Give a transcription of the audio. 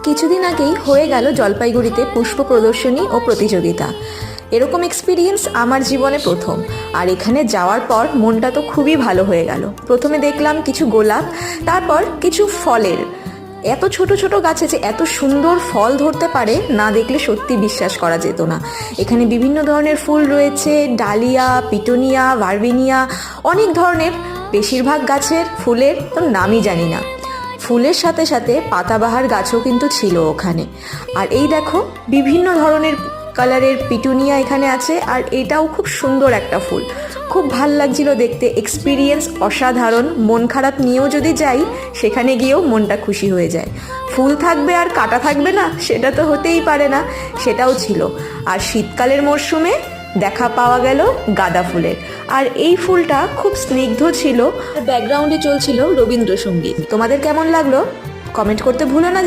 কিছুদিন আগেই হয়ে গেল জলপাইগুড়িতে পুষ্প প্রদর্শনী ও প্রতিযোগিতা। এরকম এক্সপিরিয়েন্স আমার জীবনে প্রথম, আর এখানে যাওয়ার পর মনটা তো খুবই ভালো হয়ে গেল। প্রথমে দেখলাম কিছু গোলাপ, তারপর কিছু ফলের। এত ছোট ছোট গাছে যে এত সুন্দর ফল ধরতে পারে, না দেখলে সত্যি বিশ্বাস করা যেত না। এখানে বিভিন্ন ধরনের ফুল রয়েছে, ডালিয়া, পিটুনিয়া, ভার্বেনিয়া, অনেক ধরনের। বেশিরভাগ গাছের ফুলের তো নামই জানি না। ফুলের সাথে সাথে পাতাবাহার গাছও কিন্তু ছিল ওখানে। আর এই দেখো, বিভিন্ন ধরনের কালারের পিটুনিয়া এখানে আছে, আর এটাও খুব সুন্দর একটা ফুল। খুব ভাল লাগছিল দেখতে। এক্সপিরিয়েন্স অসাধারণ। মন খারাপ নিয়েও যদি যাই, সেখানে গিয়েও মনটা খুশি হয়ে যায়। ফুল থাকবে আর কাটা থাকবে না, সেটা তো হতেই পারে না, সেটাও ছিল। আর শীতকালের মরশুমে দেখা পাওয়া গেল গাঁদা ফুলের, আর এই ফুলটা খুব স্নিগ্ধ ছিল। ব্যাকগ্রাউন্ডে চলছিল রবীন্দ্রসঙ্গীত। তোমাদের কেমন লাগলো কমেন্ট করতে ভুলো না।